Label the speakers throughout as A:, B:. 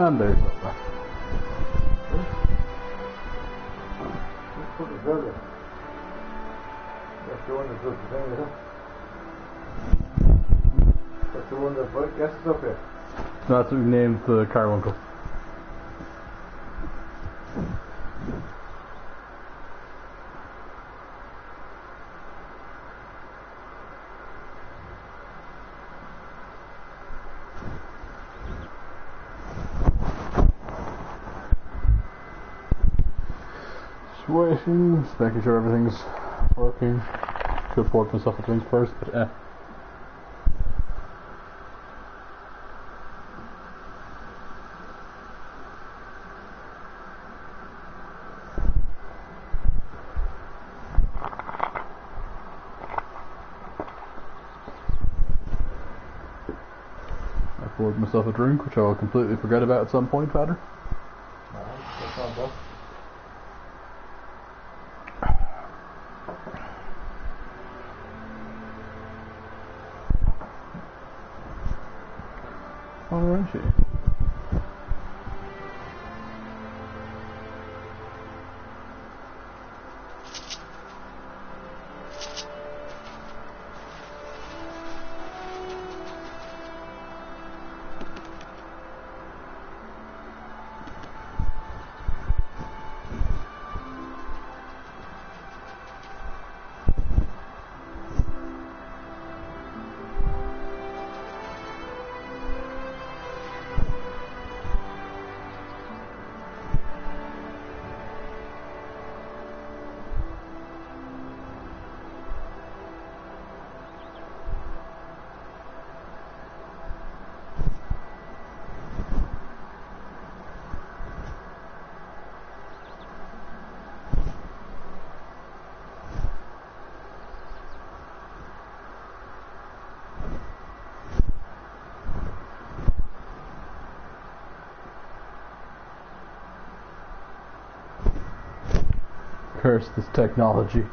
A: And there's Zelda.
B: Let's put the Zelda. That's the one that does the thing, isn't it? That's the one that gets us up here.
A: That's what we named the Carbuncle. Waiting, just making sure everything's working. Could pour myself a drink first, but I poured myself a drink, which I will completely forget about at some point, Patter.
B: That's not bad.
A: Alrighty. Curse this technology.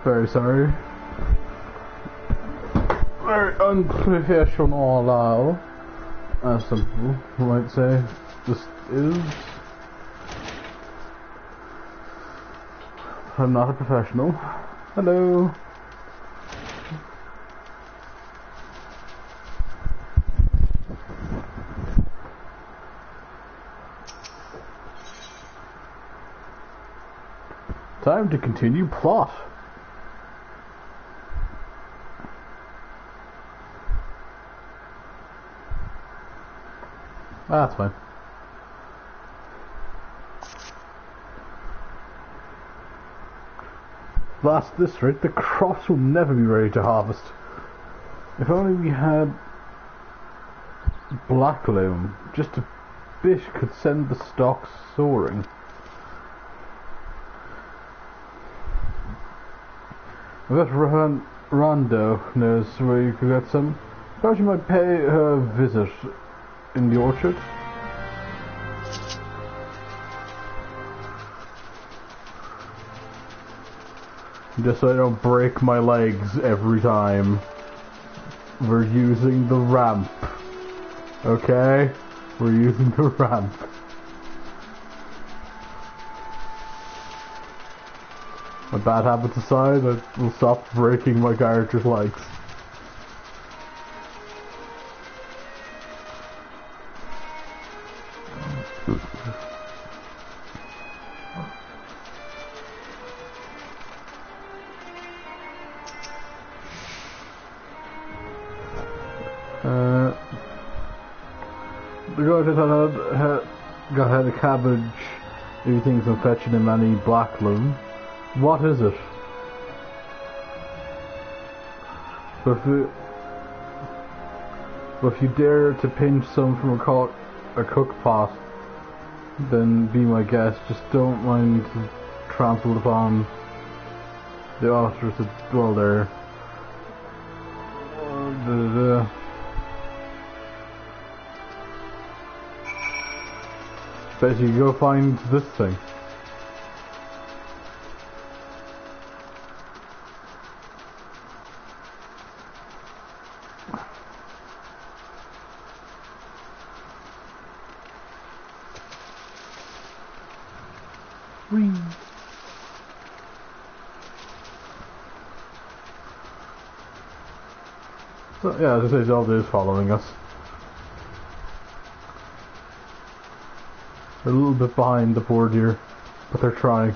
A: Very sorry. Very unprofessional, as some people might say this is. I'm not a professional. Hello. Time to continue plot. That's fine. Last district, the crops will never be ready to harvest. If only we had black loam, just a bit could send the stocks soaring. I bet Rondo knows where you could get some. Perhaps you might pay her a visit in the orchard. Just so I don't break my legs every time we're using the ramp. Okay? We're using the ramp. My bad habits aside, I will stop breaking my character's legs. Got had a cabbage. If he thinks I'm fetching him any black loam. What is it? But if you dare to pinch some from a cook pot, then be my guest. Just don't mind to trample upon the otters that dwell there. Basically, go find this thing. Whee. So yeah, as I say, Zelda is following us. They're a little bit behind the board here, but they're trying.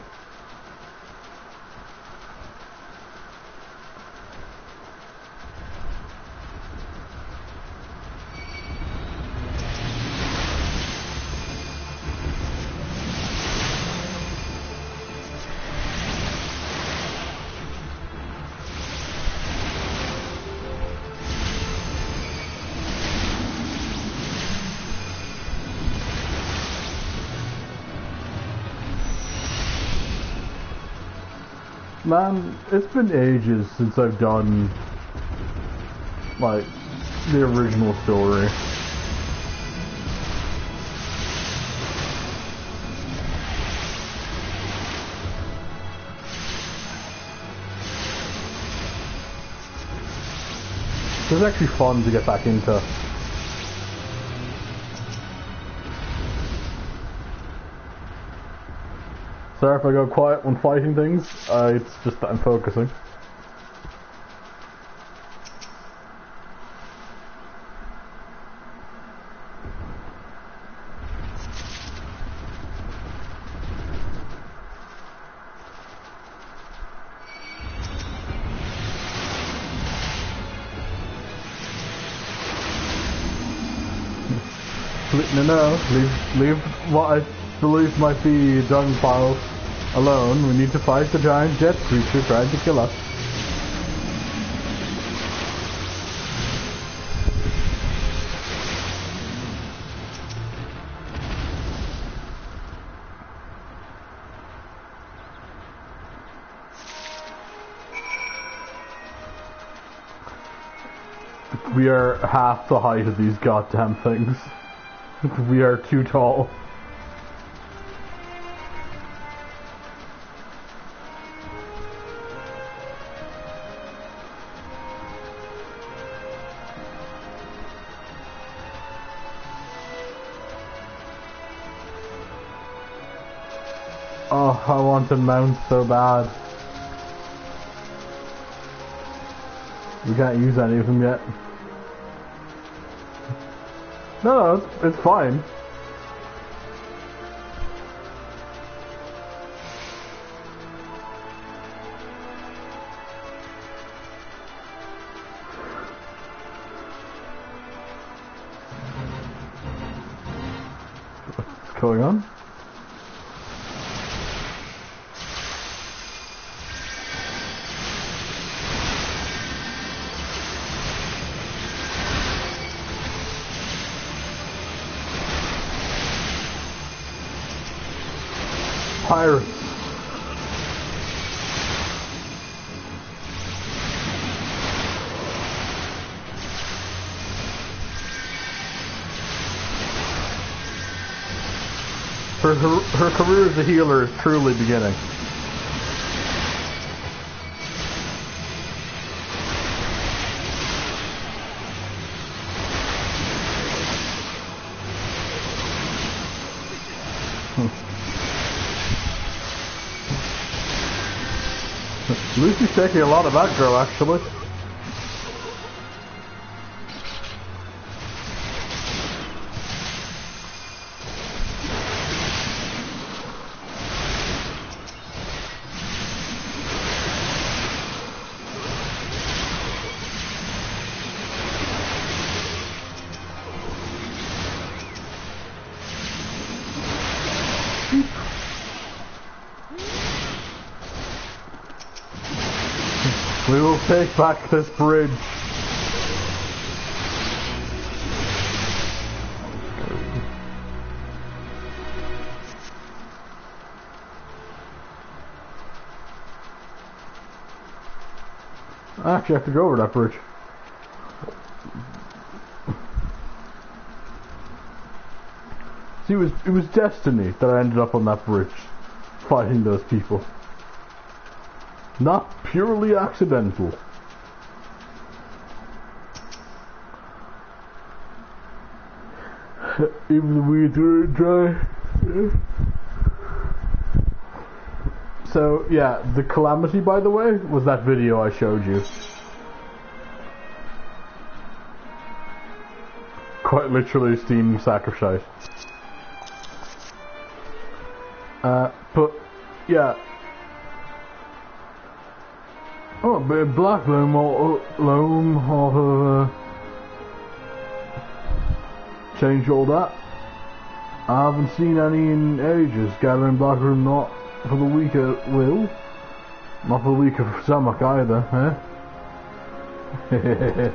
A: Man, it's been ages since I've done, like, the original story. It's actually fun to get back into. Sorry if I go quiet when fighting things, it's just that I'm focusing. No, leave what I believe might be a dung pile alone. We need to fight the giant jet creature trying to kill us. We are half the height of these goddamn things. We are too tall. Oh, I want to mount so bad. We can't use any of them yet. No, it's fine. What's going on? Pirates. Her career as a healer is truly beginning. Lucy's taking a lot of aggro, actually. We will take back this bridge. I actually have to go over that bridge. See, it was destiny that I ended up on that bridge, fighting those people. Not purely accidental. Even the weeds were dry. So, yeah, the calamity, by the way, was that video I showed you. Quite literally steaming sacrifice. But, yeah. Oh, a bit of black loam or change all that. I haven't seen any in ages. Gathering black loam not for the weak at will, not for the weak of stomach either, eh?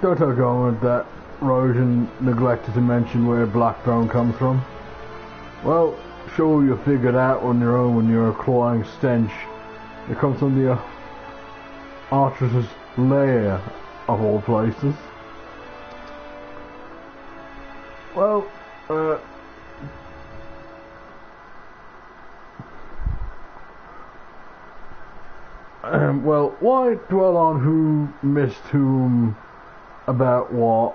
A: Don't talk on with that. Rojan neglected to mention where black drone comes from. Well, sure you'll figure it out on your own when you're a clawing stench. It comes from the Archer's lair, of all places. Well, well, why dwell on who missed whom about what?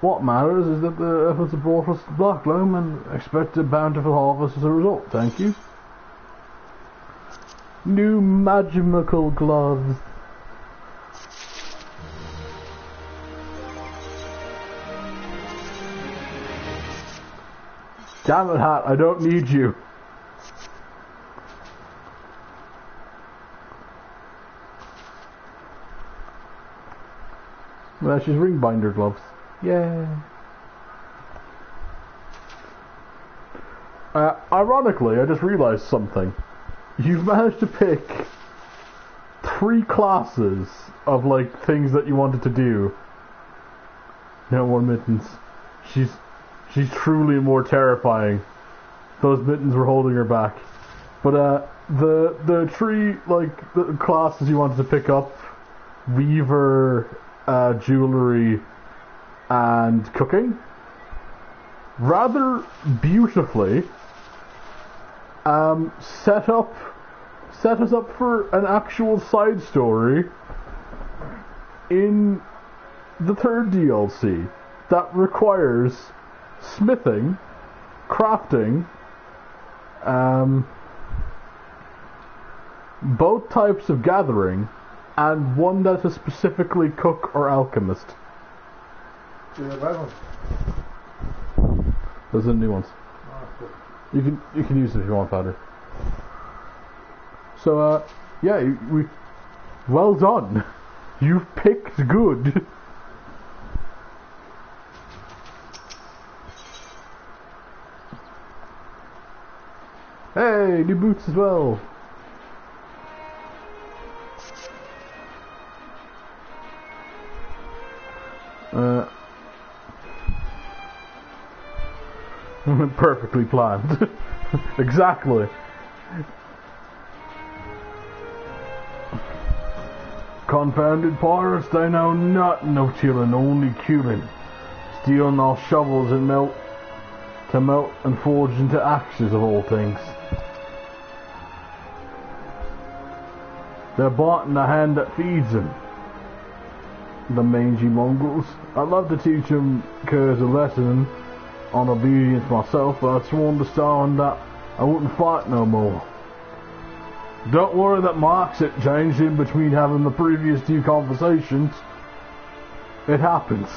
A: What matters is that the efforts have brought us to Black Loam and expect a bountiful harvest as a result. Thank you. New magical gloves. Damn it, Hat, I don't need you. Well, she's ring binder gloves. Yeah. Ironically, I just realized something. You've managed to pick 3 classes of, like, things that you wanted to do. No more mittens. She's truly more terrifying. Those mittens were holding her back. But, the 3, like, the classes you wanted to pick up, Weaver, jewelry, and cooking, rather beautifully, set us up for an actual side story in the 3rd DLC that requires smithing, crafting, both types of gathering, and one that is specifically cook or alchemist. Those are the new ones. You can use it if you want, Paddy. So yeah, well done. You've picked good. Hey, new boots as well. Perfectly planned. Exactly. Confounded pirates, they know nothing of chilling, only killing. Stealing our shovels and melt and forge into axes of all things. They're biting the hand that feeds them. The mangy mongrels. I'd love to teach them curs a lesson on obedience myself, but I'd sworn to Stalin that I wouldn't fight no more. Don't worry that my accent changed in between having the previous two conversations. It happens.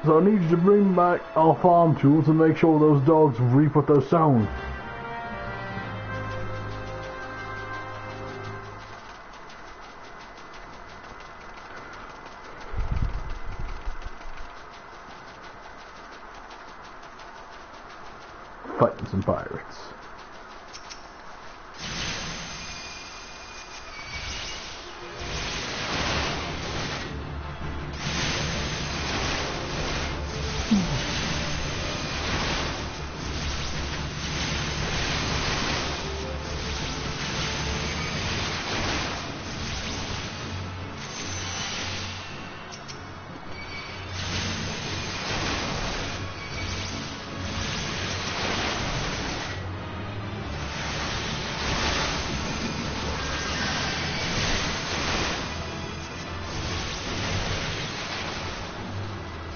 A: So I need you to bring back our farm tools and make sure those dogs reap what they're sown. Fighting some pirates.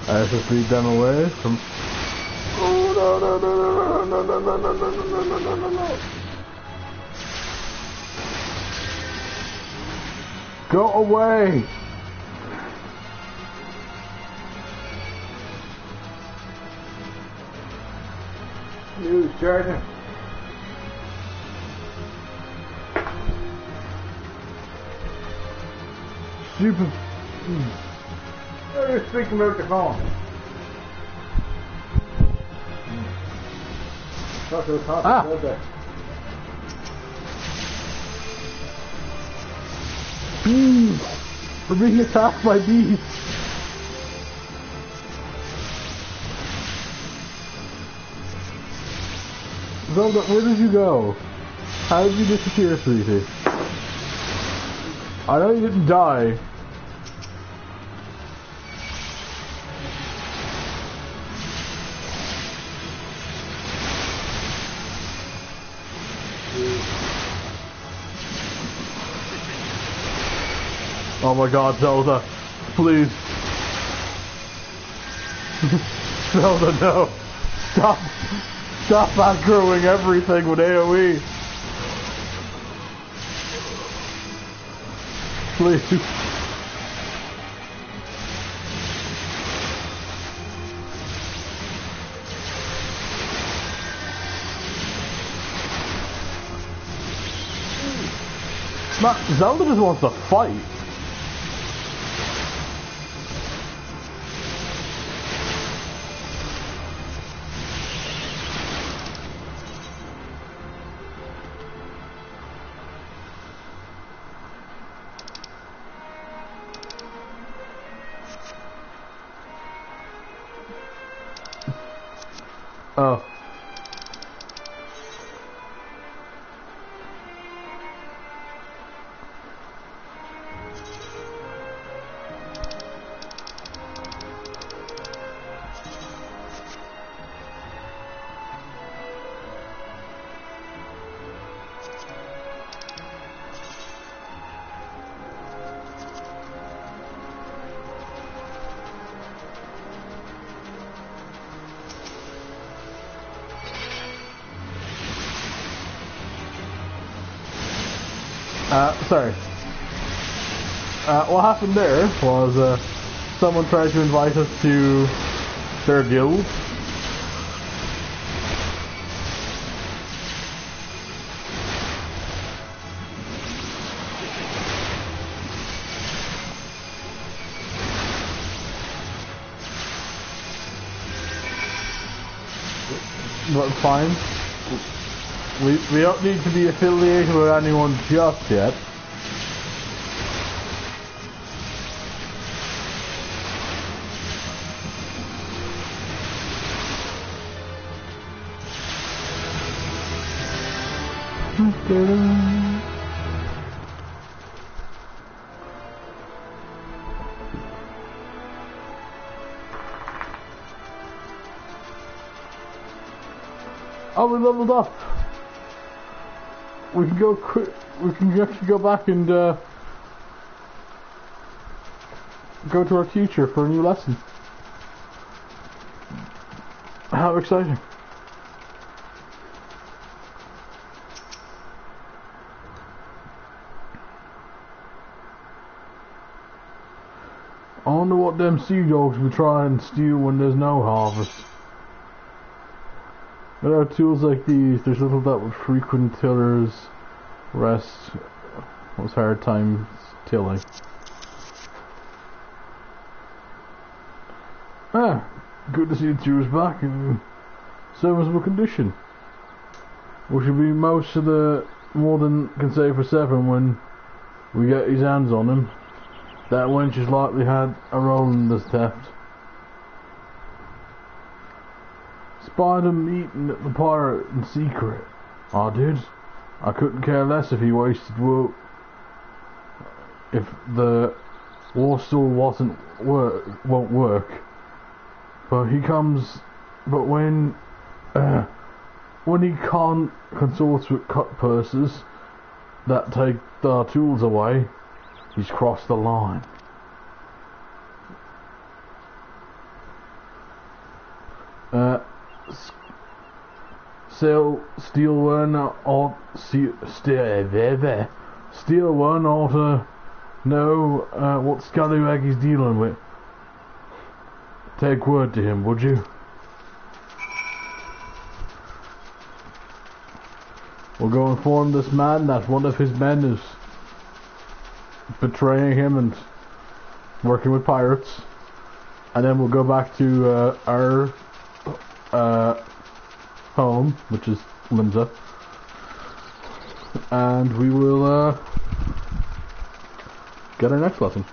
A: I just lead them away from... Oh, no. Go away!
B: You charging?
A: Stupid...
B: You're speaking about the phone. Talk to the top a little bit.
A: Bees! We're being attacked by bees! Zelda, where did you go? How did you disappear, sweetie? I know you didn't die. Oh my god, Zelda, please. Zelda, no. Stop outgrowing everything with AoE. Please. Zelda just wants to fight. Oh. Sorry. What happened there was someone tried to invite us to their guild. But fine. We don't need to be affiliated with anyone just yet. Oh, we leveled up. We can go quick. We can actually go back and go to our teacher for a new lesson. How exciting! I wonder what them sea dogs will try and steal when there's no harvest. Without tools like these, there's little that would frequent tillers rest was hard times tilling. Ah, good to see the two is back in serviceable condition. We should be most of the more than can say for 7 when we get his hands on him. That wench has likely had a role in this theft. Spied him eating at the pirate in secret. I did. I couldn't care less if he wasted woe. If the war still won't work. But he comes. But when he consorts with cut purses that take our tools away, he's crossed the line. Steel one ought to know what scallywag he's dealing with. Take word to him, would you? We'll go inform this man that one of his men is betraying him and working with pirates, and then we'll go back to our home, which is Limsa, and we will get our next lesson.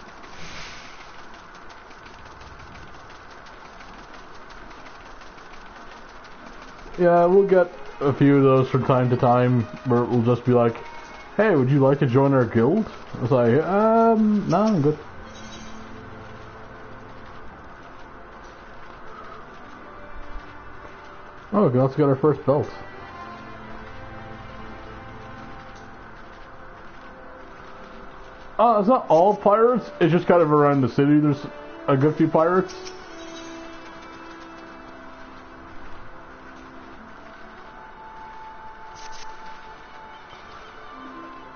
A: Yeah, we'll get a few of those from time to time where we'll just be like, hey, would you like to join our guild? I was like, no, I'm good. Oh, we also got our first belt. It's not all pirates, it's just kind of around the city there's a good few pirates.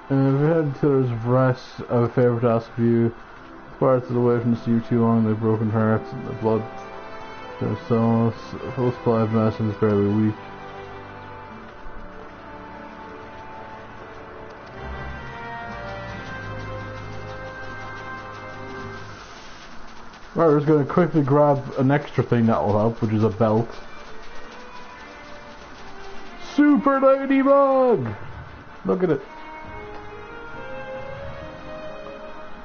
A: And we head to his rest. I have a favour to ask of you. Pirates are away from the sea too long, they've broken hearts, and the blood. Their souls, full supply of medicine is fairly weak. Right, we're just going to quickly grab an extra thing that will help, which is a belt. Super Ladybug! Look at it.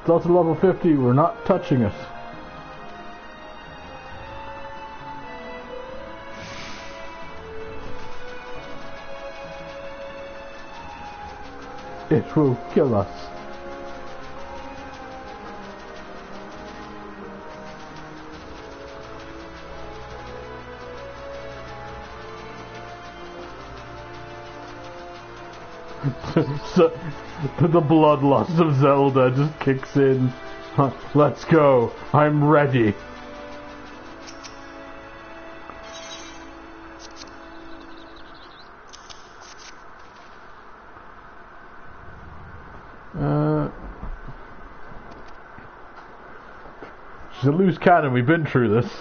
A: It's also level 50, we're not touching it. It will kill us. So, the bloodlust of Zelda just kicks in. Let's go. I'm ready. She's a loose cannon, we've been through this.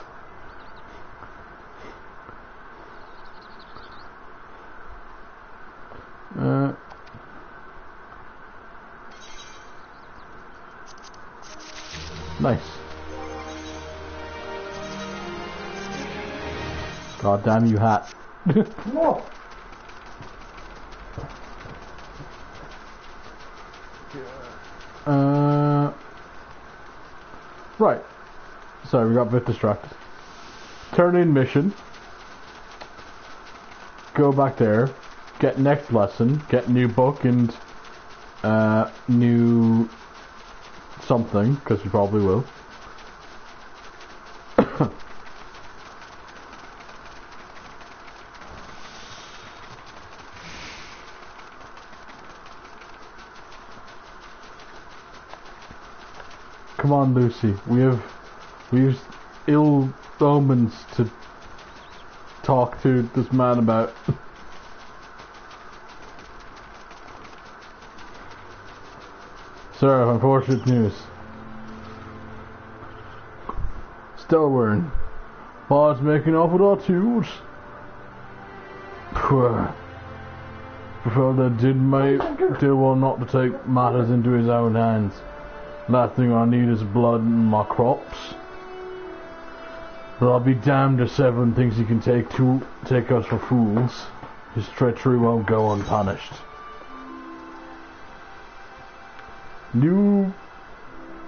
A: Nice. God damn you, hat.
B: Whoa.
A: Right. Sorry, we got a bit distracted. Turn in mission. Go back there. Get next lesson. Get new book and new something, because we probably will. Come on, Lucy. We use ill omens to talk to this man about. Sir, unfortunate news. Stillburn. Pa's making off with our tools. Prefer that did well not to take matters into his own hands. Last thing I need is blood in my crops. But I'll be damned if Severin thinks he can take us for fools. His treachery won't go unpunished. New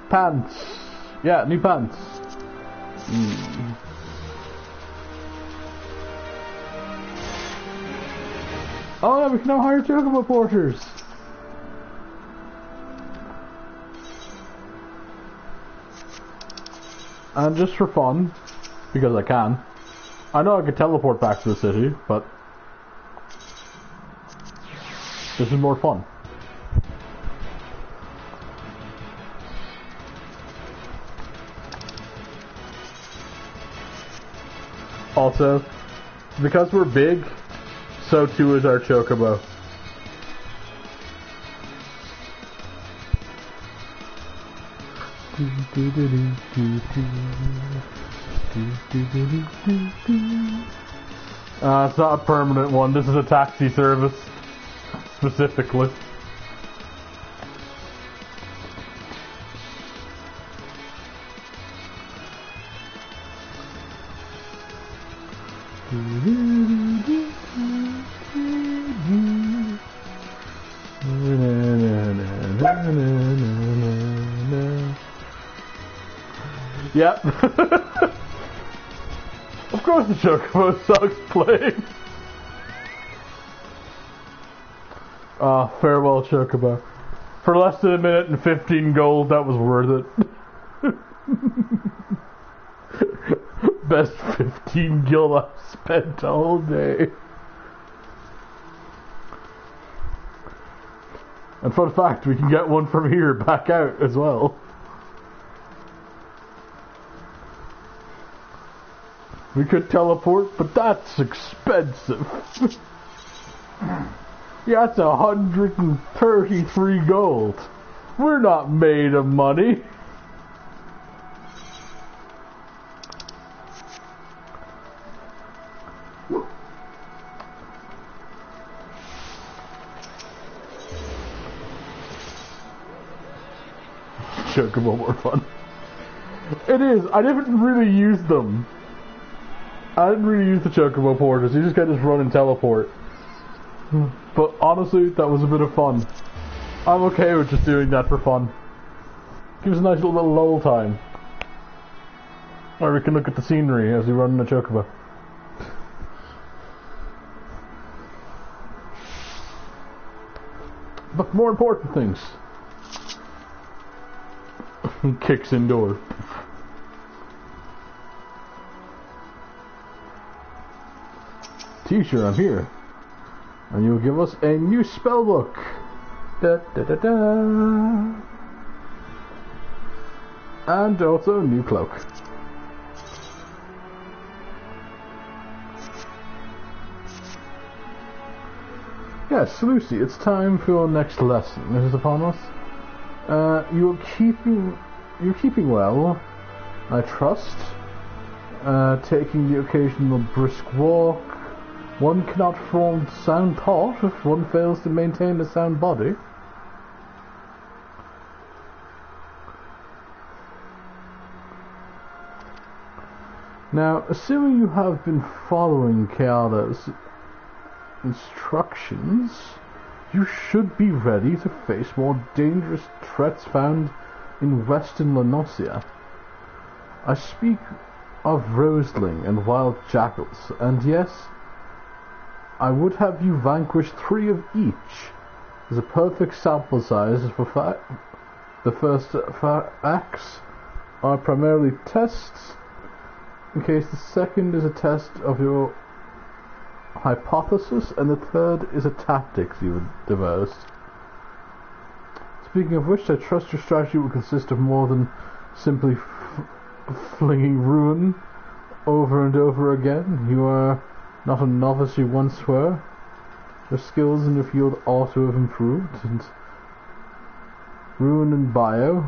A: pants. Yeah, new pants. Oh, yeah, we can now hire chocobo porters. And just for fun, because I can. I know I could teleport back to the city, but this is more fun. Also, because we're big, so too is our chocobo. It's not a permanent one. This is a taxi service, specifically. Yep. Of course the chocobo sucks playing. Farewell chocobo. For less than a minute and 15 gold, that was worth it. Best 15 gil I've spent all day. And fun fact, we can get one from here back out as well. We could teleport, but that's expensive. Yeah, that's 133 gold. We're not made of money. Chocobo more fun. It is. I didn't really use them. I didn't really use the chocobo porters. You just gotta just run and teleport. But honestly, that was a bit of fun. I'm okay with just doing that for fun. Gives a nice little lull time. Or we can look at the scenery as we run in the chocobo. But more important things. Kicks indoor. Teacher, I'm here. And you'll give us a new spellbook. Da da da da. And also a new cloak. Yes, Lucy, it's time for your next lesson. It is upon us. You're keeping well. I trust. Taking the occasional brisk walk. One cannot form sound thought if one fails to maintain a sound body. Now, assuming you have been following Keada's instructions, you should be ready to face more dangerous threats found in western Lanosia. I speak of Roseling and wild jackals, and yes, I would have you vanquish 3 of each as a perfect sample size for the first acts are primarily tests, in case the second is a test of your hypothesis, and the third is a tactics you've devised. Speaking of which, I trust your strategy will consist of more than simply flinging ruin over and over again. You are not a novice you once were. Your skills in the field ought to have improved, and ruin and bio,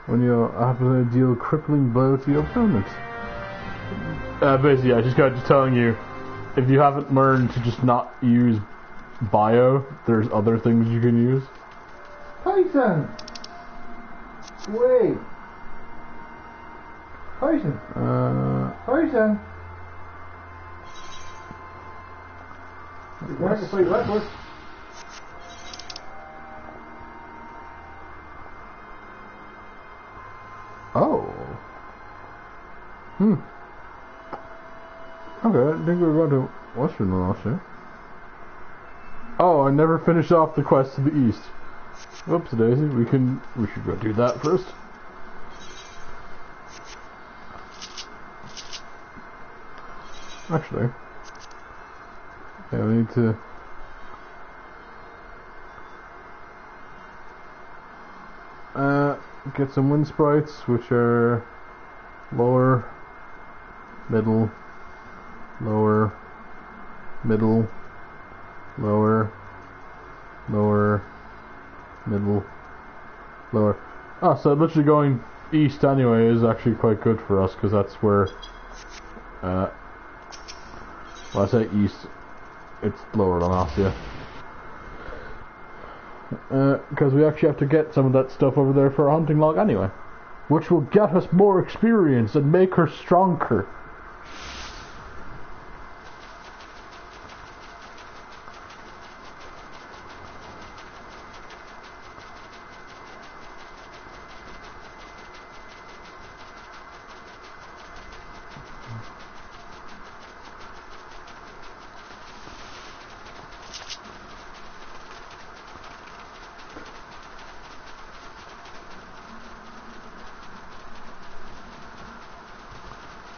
A: when you're able to deal a crippling blow to your opponent. Basically, yeah, just telling you, if you haven't learned to just not use bio, there's other things you can use.
B: Python! Wait! Python! Python! You're going to play backwards.
A: Oh. Okay, I didn't think we were going to Western Lanosia. Oh, I never finished off the quest to the east. Oops, Daisy. We should go do that first. Actually, yeah, we need to. Get some wind sprites, which are lower, middle, lower, middle, lower, lower, middle, lower. Oh, so literally going east anyway is actually quite good for us, because that's where, well, I say east, it's lower than us, yeah. Because we actually have to get some of that stuff over there for a hunting log anyway, which will get us more experience and make her stronger.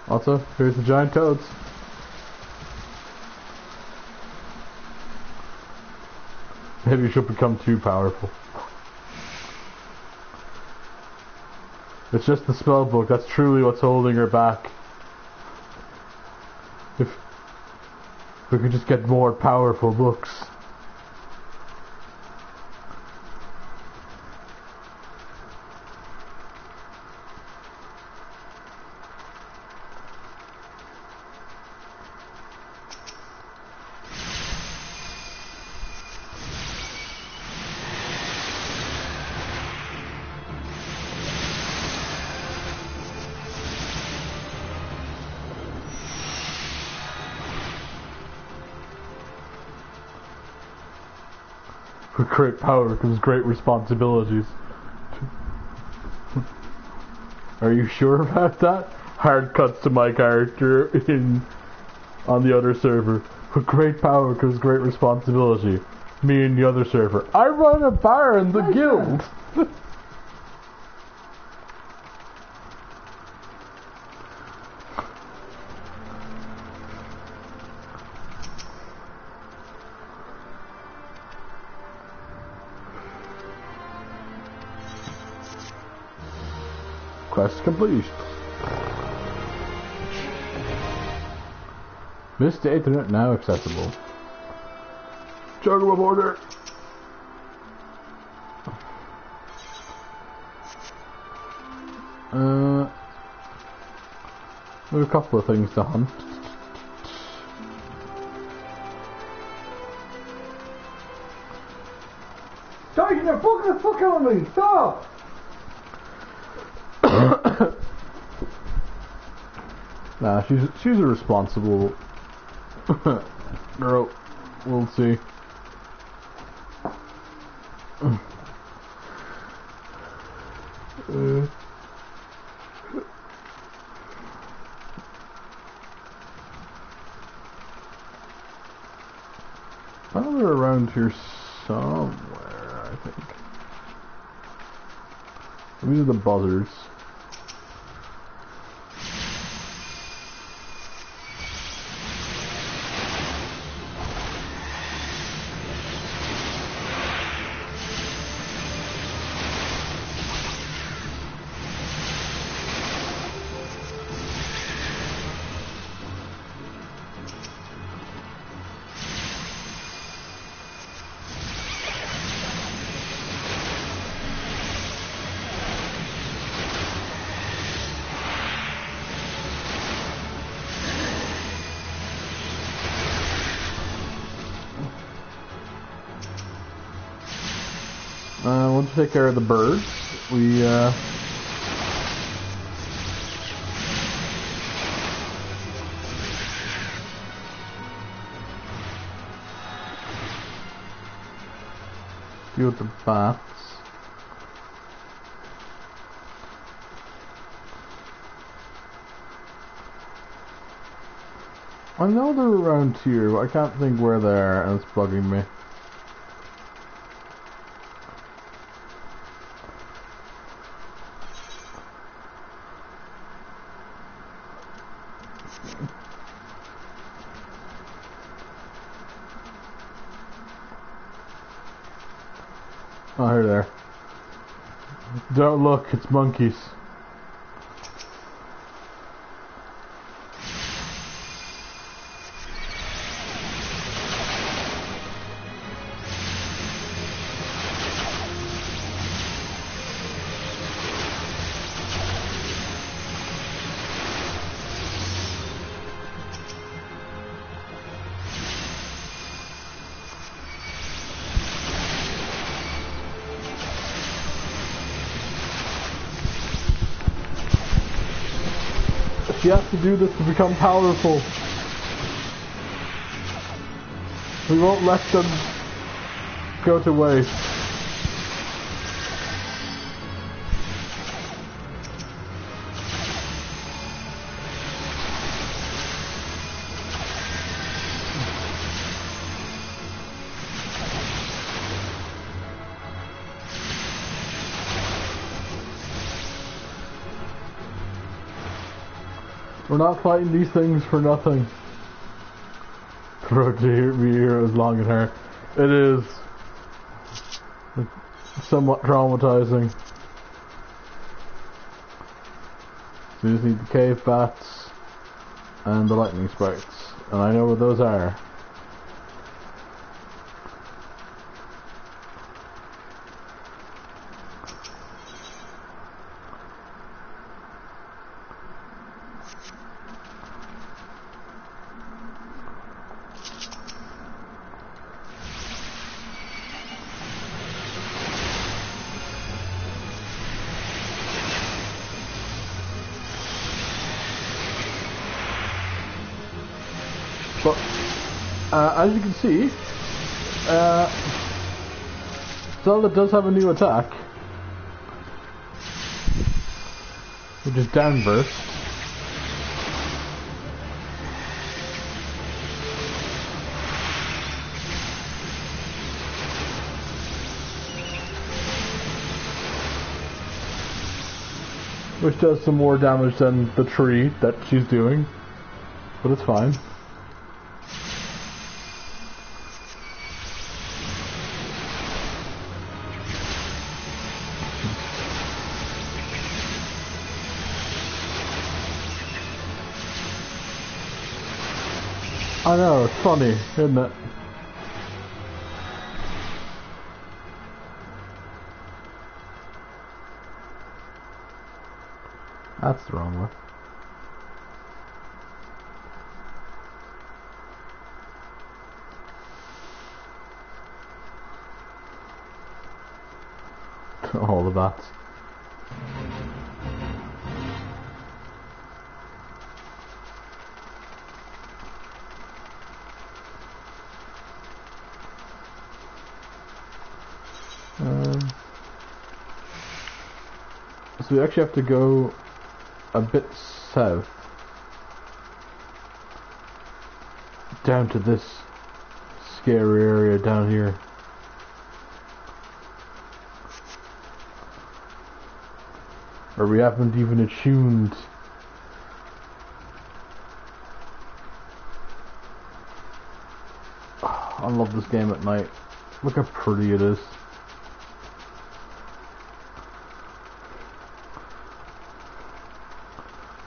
A: Also, here's the giant toads. Maybe she'll become too powerful. It's just the spell book. That's truly what's holding her back. If we could just get more powerful books. With great power comes great responsibilities. Are you sure about that? Hard cuts to my character on the other server. With great power comes great responsibility. Me and the other server. I run a bar in the guild. Quest complete. Missed Internet now accessible. Juggle order. There are a couple of things to hunt.
B: Dyson, you're bugging the fuck out of me! Stop!
A: Nah, she's a responsible girl. We'll see. Well, they're around here somewhere, I think. These are the buzzards. Once we take care of the birds, we deal with the bats. I know they're around here, but I can't think where they are, and it's bugging me. Oh, here they are. Don't look, it's monkeys. She has to do this to become powerful. We won't let them go to waste. We're not fighting these things for nothing. For it to be here as long as her. It is somewhat traumatizing. So you just need the cave bats and the lightning spikes. And I know what those are. But as you can see, Zelda does have a new attack, which is Downburst. Which does some more damage than the tree that she's doing, but it's fine. I know, it's funny, isn't it? That's the wrong way. All the bats. So we actually have to go a bit south down to this scary area down here. Or we haven't even attuned. I love this game at night. Look how pretty it is.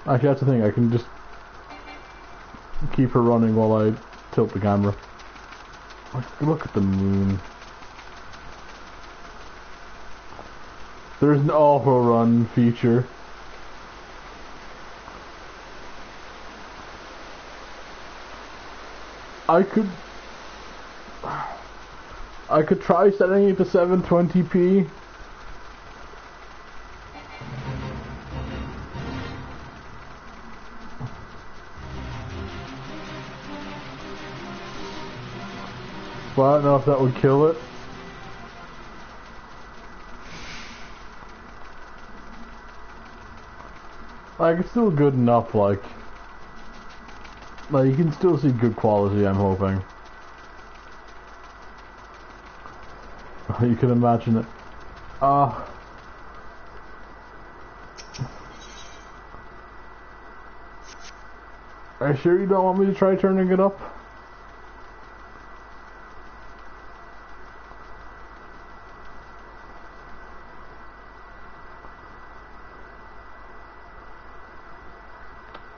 A: Actually, that's the thing, I can just keep her running while I tilt the camera. Look at the moon. There's an auto run feature. I could try setting it to 720p. But I don't know if that would kill it. Like, it's still good enough, like you can still see good quality, I'm hoping. You can imagine it. Are you sure you don't want me to try turning it up?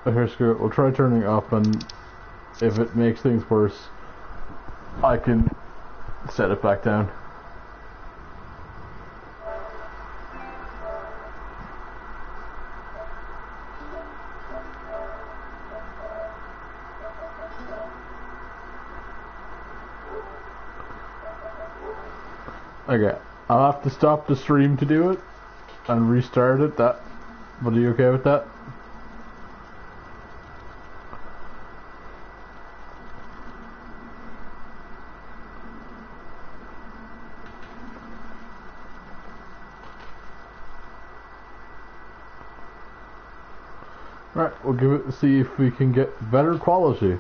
A: Here, screw it. We'll try turning up, and if it makes things worse, I can set it back down. Okay, I'll have to stop the stream to do it and restart it. But are you okay with that? Right, we'll give it, see if we can get better quality.